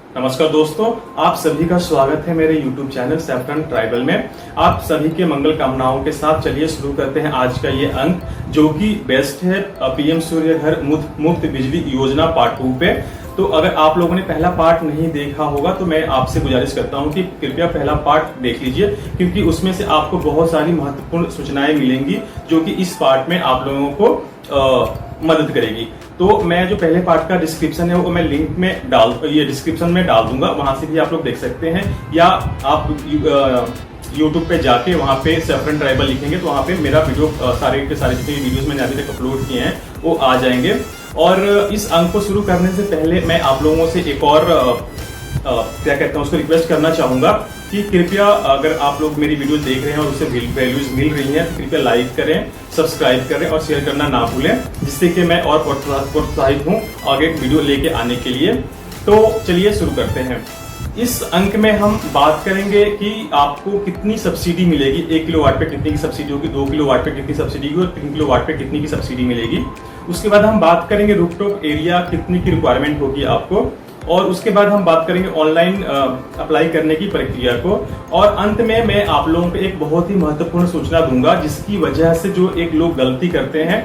नमस्कार दोस्तों, आप सभी का स्वागत है मेरे YouTube चैनल सैफरन ट्राइबल में। आप सभी के मंगल कामनाओं के साथ चलिए शुरू करते हैं आज का ये अंक, जो कि बेस्ट है पीएम सूर्य घर मुफ्त बिजली योजना पार्ट 2 पे। तो अगर आप लोगों ने पहला पार्ट नहीं देखा होगा तो मैं आपसे गुजारिश करता हूं कि कृपया पहला पार्ट देख लीजिए, क्योंकि उसमें से आपको बहुत सारी महत्वपूर्ण सूचनाएं मिलेंगी जो कि इस पार्ट में आप लोगों को मदद करेगी। तो मैं जो पहले पार्ट का डिस्क्रिप्शन है वो मैं लिंक में डिस्क्रिप्शन में डाल दूंगा, वहां से भी आप लोग देख सकते हैं, या आप यूट्यूब पे जाके वहां पे सैफरन ट्राइबल लिखेंगे तो वहां पे मेरा वीडियो सारे के सारे जितने वीडियोस मैंने अभी तक अपलोड किए हैं वो आ जाएंगे। और इस अंक को शुरू करने से पहले मैं आप लोगों से एक और क्या कहते हैं उसको रिक्वेस्ट करना चाहूंगा कि कृपया अगर आप लोग मेरी वीडियो देख रहे हैं और उससे वैल्यूज मिल रही है तो कृपया लाइक करें, सब्सक्राइब करें और शेयर करना ना भूलें, जिससे कि मैं और प्रोत्साहित हूं आगे वीडियो लेके आने के लिए। तो चलिए शुरू करते हैं। इस अंक में हम बात करेंगे कि आपको कितनी सब्सिडी मिलेगी, 1 किलोवाट पे कितनी की सब्सिडी होगी, 2 किलोवाट पे कितनी सब्सिडी होगी और 3 किलोवाट पे कितनी की सब्सिडी मिलेगी। उसके बाद हम बात करेंगे रूफटॉप एरिया कितनी की रिक्वायरमेंट होगी आपको, और उसके बाद हम बात करेंगे ऑनलाइन अप्लाई करने की प्रक्रिया को, और अंत में मैं आप लोगों को एक बहुत ही महत्वपूर्ण सूचना दूंगा जिसकी वजह से जो एक लोग गलती करते हैं,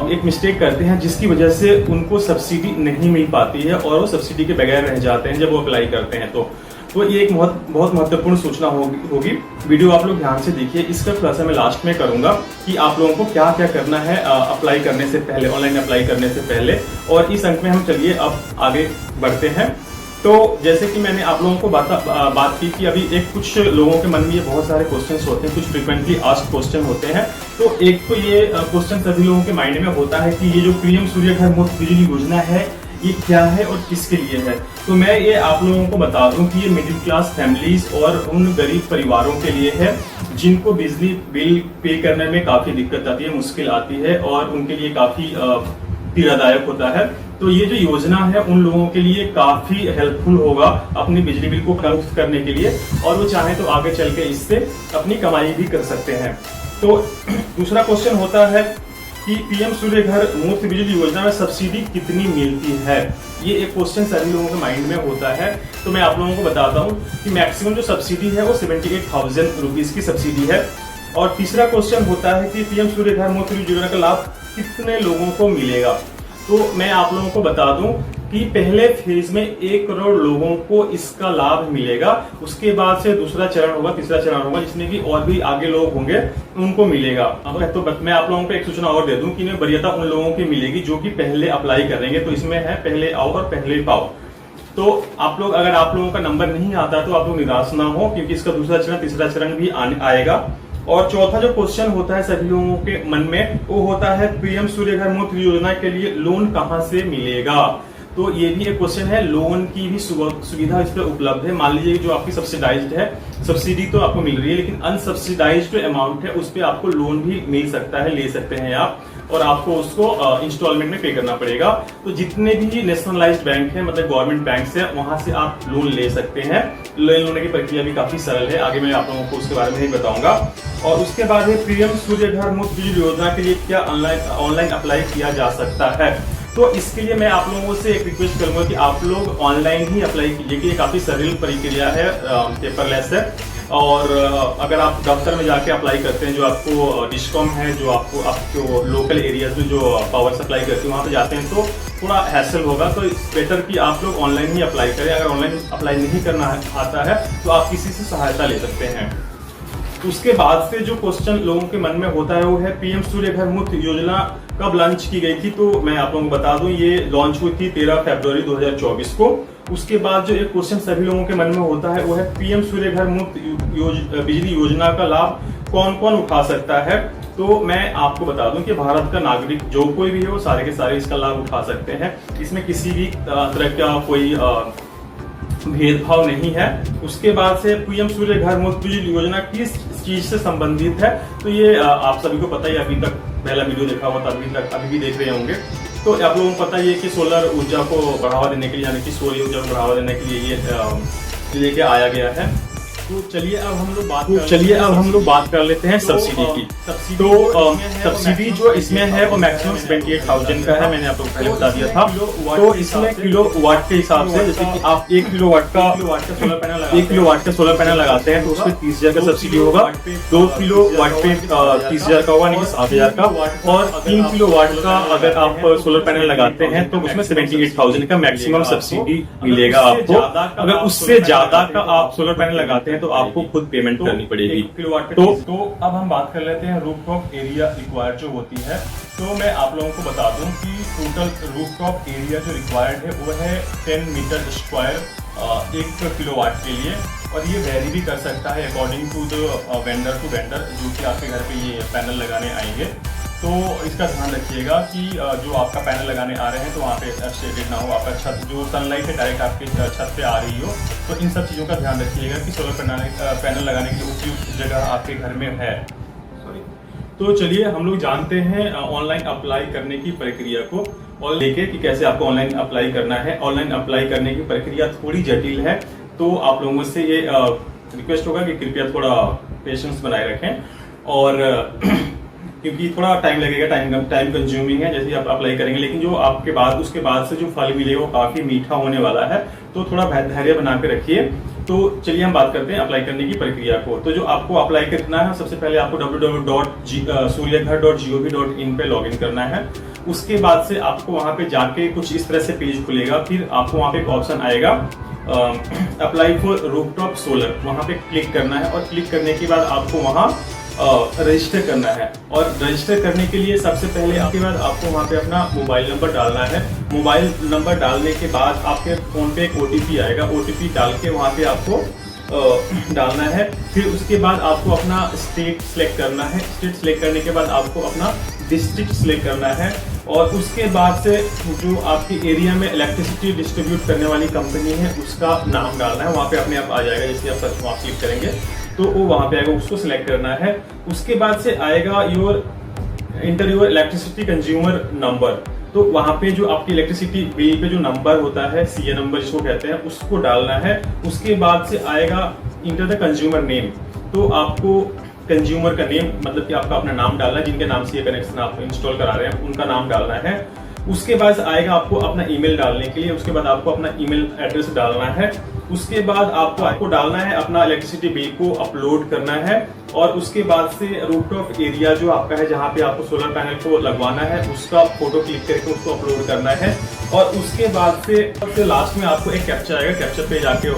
एक मिस्टेक करते हैं, जिसकी वजह से उनको सब्सिडी नहीं मिल पाती है और वो सब्सिडी के बगैर रह जाते हैं जब वो अप्लाई करते हैं। तो ये एक बहुत महत्वपूर्ण सूचना होगी। वीडियो आप लोग ध्यान से देखिए। इसका खुलासा मैं लास्ट में करूंगा कि आप लोगों को क्या क्या करना है अप्लाई करने से पहले, ऑनलाइन अप्लाई करने से पहले। और इस अंक में हम चलिए अब आगे बढ़ते हैं। तो जैसे कि मैंने आप लोगों को बात की कि अभी एक कुछ लोगों के मन में ये बहुत सारे क्वेश्चंस होते हैं, कुछ फ्रिक्वेंटली आस्क्ड क्वेश्चन होते हैं। तो एक तो ये क्वेश्चन सभी लोगों के माइंड में होता है कि ये जो पीएम सूर्य घर मुफ्त बिजली योजना है ये क्या है और किसके लिए है। तो मैं ये आप लोगों को बता दूं कि ये मिडिल क्लास फैमिलीज और उन गरीब परिवारों के लिए है जिनको बिजली बिल पे करने में काफी दिक्कत आती है, मुश्किल आती है और उनके लिए काफी पीड़ादायक होता है। तो ये जो योजना है उन लोगों के लिए काफी हेल्पफुल होगा अपनी बिजली बिल को कम करने के लिए, और वो चाहे तो आगे चल के इससे अपनी कमाई भी कर सकते हैं। तो दूसरा क्वेश्चन होता है कि पीएम सूर्य घर मुफ्त बिजली योजना में सब्सिडी कितनी मिलती है। ये एक क्वेश्चन सभी लोगों के माइंड में होता है। तो मैं आप लोगों को बताता हूँ कि मैक्सिमम जो सब्सिडी है वो 78,000 रुपीज की सब्सिडी है। और तीसरा क्वेश्चन होता है कि पीएम सूर्य घर मुफ्त बिजली योजना का लाभ कितने लोगों को मिलेगा। तो मैं आप लोगों को बता दूं कि पहले फेज में 1 करोड़ लोगों को इसका लाभ मिलेगा। उसके बाद से दूसरा चरण होगा, तीसरा चरण होगा, जिसमें कि और भी आगे लोग होंगे उनको मिलेगा। तो मैं आप लोगों को एक सूचना और दे दूं कि वरीयता उन लोगों की मिलेगी जो कि पहले अप्लाई करेंगे। तो इसमें है पहले आओ और पहले पाओ। तो आप लोग, अगर आप लोगों का नंबर नहीं आता तो आप लोग निराश ना हो, क्योंकि इसका दूसरा चरण तीसरा चरण भी आएगा। और चौथा जो क्वेश्चन होता है सभी लोगों के मन में वो होता है पीएम सूर्य घर मुफ्त योजना के लिए लोन कहां से मिलेगा। तो ये भी एक क्वेश्चन है। लोन की भी सुविधा इस पर उपलब्ध है। मान लीजिए जो आपकी सब्सिडाइज्ड है, सब्सिडी तो आपको मिल रही है, लेकिन अनसब्सिडाइज्ड जो अमाउंट है उस पर आपको लोन भी मिल सकता है, ले सकते हैं आप, और आपको उसको इंस्टॉलमेंट में पे करना पड़ेगा। तो जितने भी नेशनलाइज्ड बैंक है, मतलब गवर्नमेंट बैंक है, वहां से आप लोन ले सकते हैं। लोन लेने की प्रक्रिया भी काफी सरल है, आगे मैं आप लोगों को उसके बारे में ही बताऊंगा। और उसके बाद है पीएम सूर्य घर मुफ्त बिजली योजना के लिए क्या ऑनलाइन अप्लाई किया जा सकता है। तो इसके लिए मैं आप लोगों से एक रिक्वेस्ट करूंगा कि आप लोग ऑनलाइन ही अप्लाई कीजिए, कि ये काफी सरल प्रक्रिया है, पेपरलेस है। और अगर आप दफ्तर में जाके अप्लाई करते हैं, जो आपको डिस्कॉम है, जो आपको लोकल एरियाज में जो पावर सप्लाई करती है, वहां पे जाते हैं तो थोड़ा हैसल होगा। तो बेटर कि आप लोग ऑनलाइन ही अप्लाई करें। अगर ऑनलाइन अप्लाई नहीं करना आता है तो आप किसी से सहायता ले सकते हैं। उसके बाद से जो क्वेश्चन लोगों के मन में होता है वो है पीएम सूर्य घर मुफ्त योजना कब लॉन्च की गई थी। तो मैं आप लोगों को बता दूं ये लॉन्च हुई थी 13 फरवरी 2024 को। उसके बाद जो एक क्वेश्चन सभी लोगों के मन में होता है वो है पीएम सूर्य घर मुफ्त बिजली योजना का लाभ कौन कौन उठा सकता है। तो मैं आपको बता दूं कि भारत का नागरिक जो कोई भी है वो सारे के सारे इसका लाभ उठा सकते हैं। इसमें किसी भी तरह का कोई भेदभाव नहीं है। उसके बाद से पीएम सूर्य घर मुफ्त बिजली योजना किस चीज से संबंधित है। तो ये आप सभी को पता ही, अभी तक पहला वीडियो देखा हुआ था, अभी भी देख रहे होंगे। तो आप लोगों को पता ही है कि सोलर ऊर्जा को बढ़ावा देने के लिए, यानी कि सौर ऊर्जा को बढ़ावा देने के लिए ये लेके आया गया है। तो चलिए अब हम लोग बात कर लेते हैं सब्सिडी की। तो सब्सिडी जो इसमें है वो मैक्सिमम 78,000 का है, मैंने आपको पहले बता दिया था। तो इसमें किलो वाट के हिसाब से, जैसे कि आप 1 किलो वाट का सोलर पैनल लगाते हैं तो उसमें 30,000 का सब्सिडी होगा। 2 किलो वाट पे 30,000 का होगा, यानी कि 7,000 का। और 3 किलो वाट का अगर आप सोलर पैनल लगाते हैं तो उसमें 78,000 का मैक्सिमम सब्सिडी मिलेगा आपको। अगर उससे ज्यादा का आप सोलर पैनल लगाते हैं तो आपको खुद पेमेंट करनी पड़ेगी। तो अब हम बात कर लेते हैं रूफटॉप एरिया रिक्वायर्ड जो होती है। तो मैं आप लोगों को बता दूं कि टोटल रूफटॉप एरिया जो रिक्वायर्ड है वो है 10 मीटर स्क्वायर 1 किलोवाट के लिए। और ये वेरी भी कर सकता है according to the vendor to vendor जो कि आपके घर पे ये पैनल लगाने आएंगे। तो इसका ध्यान रखिएगा कि जो आपका पैनल लगाने आ रहे हैं तो वहाँ पे शेडेड ना हो, आपका छत जो सनलाइट है डायरेक्ट आपके छत पे आ रही हो। तो इन सब चीज़ों का ध्यान रखिएगा कि सोलर पैनल लगाने के लिए उपयुक्त जगह आपके घर में है। तो चलिए हम लोग जानते हैं ऑनलाइन अप्लाई करने की प्रक्रिया को और लेके कि कैसे आपको ऑनलाइन अप्लाई करना है। ऑनलाइन अप्लाई करने की प्रक्रिया थोड़ी जटिल है, तो आप लोगों से ये रिक्वेस्ट होगा कि कृपया थोड़ा पेशेंस बनाए रखें। और क्योंकि थोड़ा टाइम लगेगा, टाइम कंज्यूमिंग है जैसे आप अप्लाई करेंगे, लेकिन जो आपके बाद उसके बाद से जो फल मिलेगा वो काफी मीठा होने वाला है। तो थोड़ा धैर्य बना के रखिए। तो चलिए हम बात करते हैं अप्लाई करने की प्रक्रिया को। तो जो आपको अप्लाई करना है, सबसे पहले आपको www.suryaghar.gov.in पे लॉगिन करना है। उसके बाद से आपको वहां पे जाके कुछ इस तरह से पेज खुलेगा। फिर आपको वहां पे एक ऑप्शन आएगा अप्लाई फॉर रूफटॉप सोलर, वहां पे क्लिक करना है। और क्लिक करने के बाद आपको वहां रजिस्टर करना है। और रजिस्टर करने के लिए सबसे पहले आपके बाद आपको वहां पे अपना मोबाइल नंबर डालना है। मोबाइल नंबर डालने के बाद आपके फोन पे एक OTP आएगा, OTP डाल के वहां पे आपको डालना है। फिर उसके बाद आपको अपना स्टेट सिलेक्ट करना है। स्टेट सिलेक्ट करने के बाद आपको अपना डिस्ट्रिक्ट सिलेक्ट करना है। और उसके बाद से जो आपकी एरिया में इलेक्ट्रिसिटी डिस्ट्रीब्यूट करने वाली कंपनी है उसका नाम डालना है। वहां पे अपने आप आ जाएगा, जैसे आप सर्च वहां क्लिक करेंगे तो वो वहां पे आएगा, उसको सिलेक्ट करना है। उसके बाद से आएगा inter your electricity consumer number. तो वहां पे जो आपकी इलेक्ट्रिसिटी बिल पे जो नंबर होता है, CA नंबर जिसको कहते हैं, उसको डालना है। उसके बाद से आएगा इंटर द कंज्यूमर नेम। तो आपको कंज्यूमर का नेम मतलब कि आपका अपना नाम डालना है, जिनके नाम से ये कनेक्शन आप इंस्टॉल करा रहे हैं उनका नाम डालना है। उसके बाद आएगा आपको अपना ईमेल डालने के लिए। उसके बाद आपको अपना ईमेल एड्रेस डालना है। उसके बाद आपको डालना है अपना इलेक्ट्रिसिटी बिल को अपलोड करना है। और उसके बाद से रूफटॉप एरिया जो आपका है जहां पे आपको सोलर पैनल को लगवाना है उसका फोटो क्लिक करके उसको अपलोड करना है। और उसके बाद से सबसे लास्ट में आपको एक कैप्चर आएगा, कैप्चर पे जाके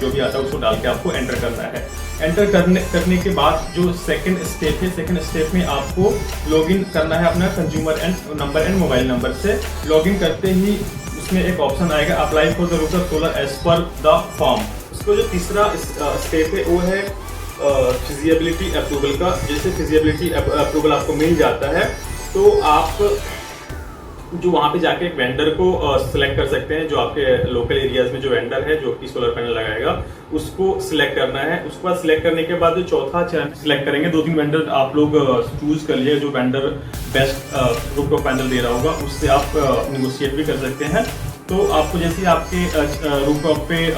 जो भी आता है उसको डाल के आपको एंटर करना है। एंटर करने के बाद जो सेकंड स्टेप है, सेकंड स्टेप में आपको लॉगिन करना है अपना consumer number and mobile number से। लॉगिन करते ही उसमें एक ऑप्शन आएगा apply for the rooftop solar as per the form. उसको जो तीसरा स्टेप है वो है फिजिबिलिटी अप्रूवल का। जैसे फिजिबिलिटी अप्रूवल आपको मिल जाता है तो आप जो वहां पे जाके एक वेंडर को सिलेक्ट कर सकते हैं। जो आपके लोकल एरियाज में जो वेंडर है जो कि सोलर पैनल लगाएगा उसको सिलेक्ट करना है। उसके बाद सिलेक्ट करने के बाद जो चौथा चरण सिलेक्ट करेंगे, 2-3 वेंडर आप लोग चूज कर लिए। जो वेंडर बेस्ट रूफटॉप पैनल दे रहा होगा उससे आप निगोशिएट भी कर सकते हैं। तो आपको जैसे आपके रूफटॉप पे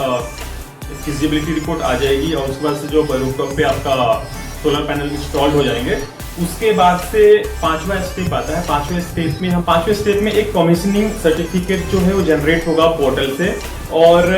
फिजिबिलिटी रिपोर्ट आ जाएगी और उसके बाद से जो रूफटॉप पे आपका सोलर पैनल इंस्टॉल्ड हो जाएंगे, उसके बाद से 5वां स्टेप आता है। 5वें स्टेप में एक कमीशनिंग सर्टिफिकेट जो है वो जनरेट होगा पोर्टल से। और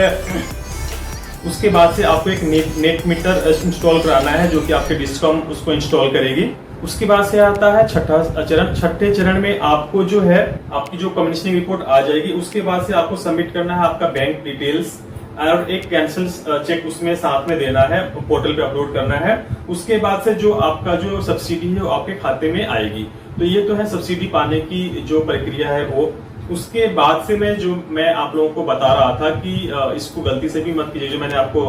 उसके बाद से आपको एक नेट मीटर इंस्टॉल कराना है जो कि आपके डिस्कॉम उसको इंस्टॉल करेगी। उसके बाद से आता है छठा चरण। छठे चरण में आपको जो है आपकी जो कमीशनिंग रिपोर्ट आ जाएगी। उसके बाद से आपको सबमिट करना है आपका बैंक डिटेल्स और एक कैंसिल चेक उसमें साथ में देना है, पोर्टल पे अपलोड करना है। उसके बाद से जो आपका जो सब्सिडी है वो आपके खाते में आएगी। तो ये तो है सब्सिडी पाने की जो प्रक्रिया है वो। उसके बाद से मैं आप लोगों को बता रहा था कि इसको गलती से भी मत कीजिए, जो मैंने आपको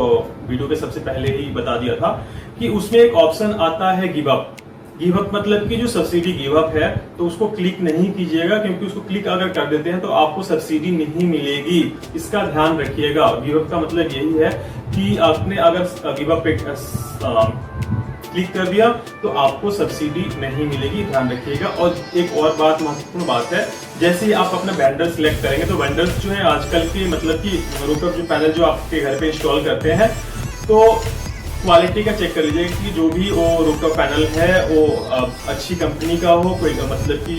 वीडियो के सबसे पहले ही बता दिया था कि उसमें एक ऑप्शन आता है गिव अप। गिव अप मतलब कि जो सब्सिडी गिव अप है तो उसको क्लिक नहीं कीजिएगा, क्योंकि उसको क्लिक अगर कर देते हैं तो आपको सब्सिडी नहीं मिलेगी। इसका ध्यान रखिएगा। गिव अप का मतलब यही है कि आपने अगर गिव अप पे क्लिक कर दिया तो आपको सब्सिडी नहीं मिलेगी, ध्यान रखिएगा। और एक और बात महत्वपूर्ण बात है, जैसे ही आप अपना वेंडर सिलेक्ट करेंगे तो वेंडर्स जो है आजकल के मतलब कि रूफटॉप जो पैनल जो आपके घर पे इंस्टॉल करते हैं तो क्वालिटी का चेक कर लीजिए कि जो भी वो रूफटॉप पैनल है वो अच्छी कंपनी का हो, कोई मतलब कि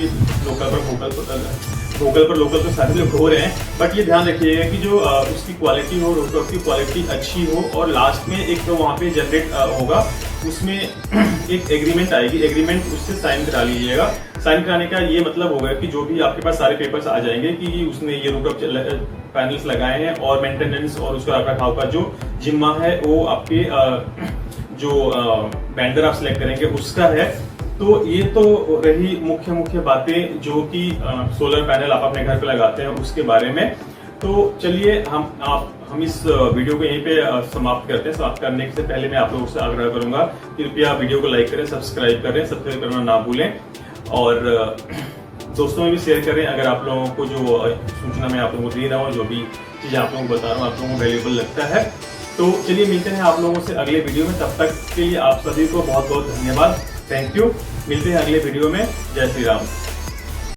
लोकल पर लोकल तो सारे लोग हो रहे हैं, बट ये ध्यान रखिएगा कि जो उसकी क्वालिटी हो, रूफटॉप की क्वालिटी अच्छी हो। और लास्ट में एक तो वहाँ पे जनरेट होगा, उसमें एक एग्रीमेंट आएगी, एग्रीमेंट उससे साइन करा लीजिएगा। साइन कराने का ये मतलब होगा कि जो भी आपके पास सारे पेपर्स आ जाएंगे कि उसने ये रूफटॉप पैनल्स लगाए हैं और मेंटेनेंस और उसका रखरखाव का जो जिम्मा है वो आपके जो वेंडर आप सिलेक्ट करेंगे उसका है। तो ये तो रही मुख्य बातें जो कि सोलर पैनल आप अपने घर पे लगाते हैं उसके बारे में। तो चलिए हम इस वीडियो को यहीं पे समाप्त करते हैं। समाप्त करने से पहले मैं आप लोगों से आग्रह करूंगा कि कृपया वीडियो को लाइक करें, सब्सक्राइब करना ना भूलें और दोस्तों में भी शेयर करें। अगर आप लोगों को जो सूचना मैं आप लोगों को दे रहा हूँ, जो भी चीजें आप लोगों को बता रहा हूँ, आप लोगों को वैल्यूएबल लगता है, तो चलिए मिलते हैं आप लोगों से अगले वीडियो में। तब तक के लिए आप सभी को बहुत बहुत धन्यवाद, थैंक यू। मिलते हैं अगले वीडियो में। जय श्री राम।